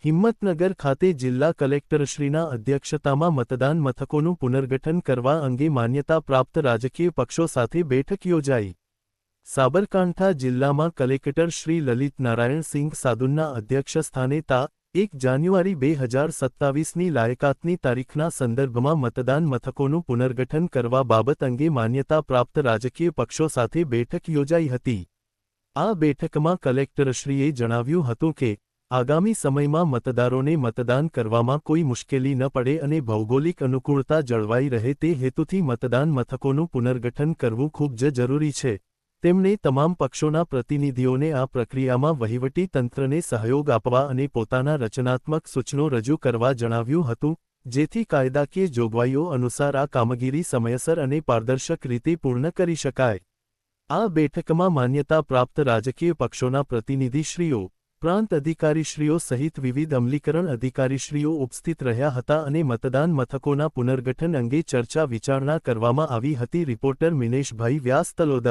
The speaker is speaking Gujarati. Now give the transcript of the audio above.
હિંમતનગર ખાતે જિલ્લા કલેક્ટરશ્રીના અધ્યક્ષતામાં મતદાન મથકોનું પુનર્ગઠન કરવા અંગે માન્યતા પ્રાપ્ત રાજકીય પક્ષો સાથે બેઠક યોજાઈ. સાબરકાંઠા જિલ્લામાં કલેક્ટર શ્રી લલિત નારાયણ સિંઘ સાદુનના અધ્યક્ષસ્થાને તા 1 જાન્યુઆરી 2027ની લાયકાતની તારીખના સંદર્ભમાં મતદાન મથકોનું પુનર્ગઠન કરવા બાબત અંગે માન્યતા પ્રાપ્ત રાજકીય પક્ષો સાથે બેઠક યોજાઈ હતી. આ બેઠકમાં કલેક્ટરશ્રીએ જણાવ્યું હતું કે આગામી સમયમાં મતદારોને મતદાન કરવામાં કોઈ મુશ્કેલી ન પડે અને ભૌગોલિક અનુકૂળતા જળવાઈ રહે તે હેતુથી મતદાન મથકોનું પુનર્ગઠન કરવું ખૂબ જ જરૂરી છે. તેમણે તમામ પક્ષોના પ્રતિનિધિઓને આ પ્રક્રિયામાં વહીવટી તંત્રને સહયોગ આપવા અને પોતાના રચનાત્મક સૂચનો રજૂ કરવા જણાવ્યું હતું, જેથી કાયદાકીય જોગવાઈઓ અનુસાર આ કામગીરી સમયસર અને પારદર્શક રીતે પૂર્ણ કરી શકાય. આ બેઠકમાં માન્યતા પ્રાપ્ત રાજકીય પક્ષોના પ્રતિનિધિશ્રીઓ, પ્રાંત અધિકારીશ્રીઓ સહિત વિવિધ અમલીકરણ અધિકારીશ્રીઓ ઉપસ્થિત રહ્યા હતા અને મતદાન મથકોના પુનર્ગઠન અંગે ચર્ચા વિચારણા કરવામાં આવી હતી. રિપોર્ટર મિનેશભાઈ વ્યાસ, તલોદ.